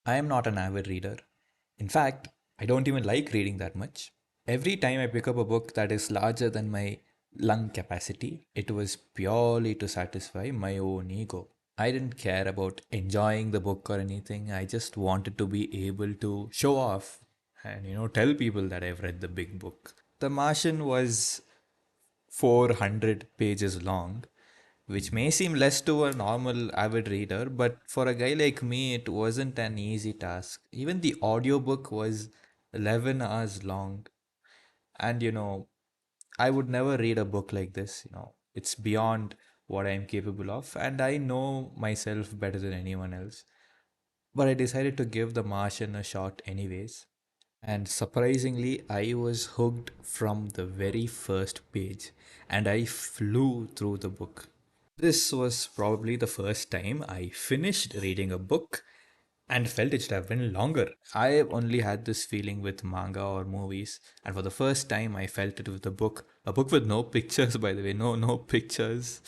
I am not an avid reader. In fact, I don't even like reading that much. Every time I pick up a book that is larger than my lung capacity, it was purely to satisfy my own ego. I didn't care about enjoying the book or anything. I just wanted to be able to show off and tell people that I've read the big book. The Martian was 400 pages long, which may seem less to a normal avid reader, but for a guy like me, it wasn't an easy task. Even the audiobook was 11 hours long. And I would never read a book like this. It's beyond what I'm capable of, and I know myself better than anyone else. But I decided to give The Martian a shot anyways. And surprisingly, I was hooked from the very first page and I flew through the book. This was probably the first time I finished reading a book and felt it should have been longer. I have only had this feeling with manga or movies, and for the first time I felt it with a book with no pictures, by the way, no pictures.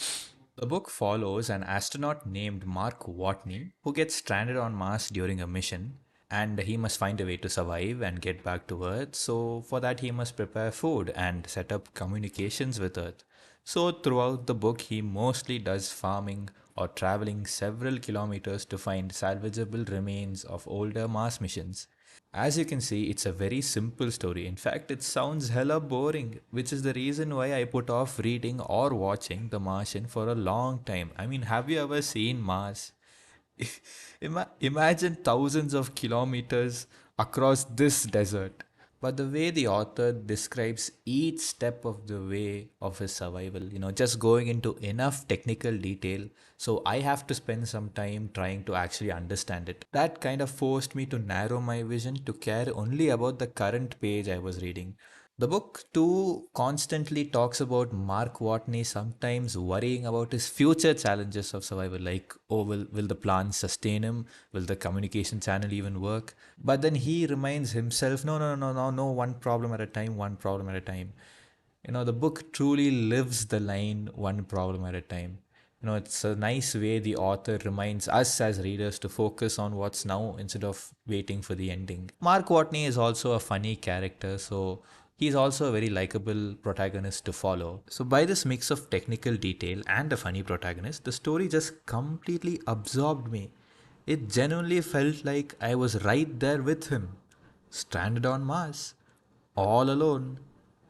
The book follows an astronaut named Mark Watney who gets stranded on Mars during a mission, and he must find a way to survive and get back to Earth. So, for that, he must prepare food and set up communications with Earth. So, throughout the book, he mostly does farming or traveling several kilometers to find salvageable remains of older Mars missions. As you can see, it's a very simple story. In fact, it sounds hella boring, which is the reason why I put off reading or watching The Martian for a long time. I mean, have you ever seen Mars? Imagine thousands of kilometers across this desert. But the way the author describes each step of the way of his survival, just going into enough technical detail, so I have to spend some time trying to actually understand it. That kind of forced me to narrow my vision to care only about the current page I was reading. The book too constantly talks about Mark Watney sometimes worrying about his future challenges of survival, like, oh, will the plan sustain him? Will the communication channel even work? But then he reminds himself, no, one problem at a time, one problem at a time. The book truly lives the line one problem at a time. It's a nice way the author reminds us as readers to focus on what's now instead of waiting for the ending. Mark Watney is also a funny character, so he's also a very likable protagonist to follow. So, by this mix of technical detail and a funny protagonist, the story just completely absorbed me. It genuinely felt like I was right there with him, stranded on Mars, all alone.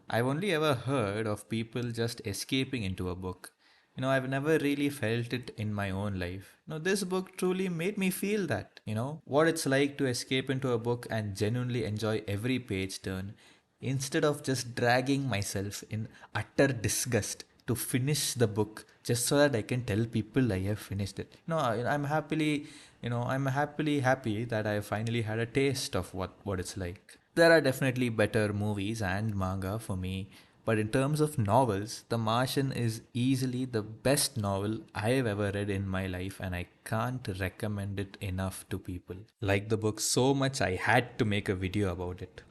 I've only ever heard of people just escaping into a book. I've never really felt it in my own life. This book truly made me feel that, what it's like to escape into a book and genuinely enjoy every page turn instead of just dragging myself in utter disgust to finish the book just so that I can tell people I have finished it. I'm happily happy that I finally had a taste of what it's like. There are definitely better movies and manga for me, but in terms of novels, The Martian is easily the best novel I have ever read in my life, and I can't recommend it enough to people. Like the book so much, I had to make a video about it.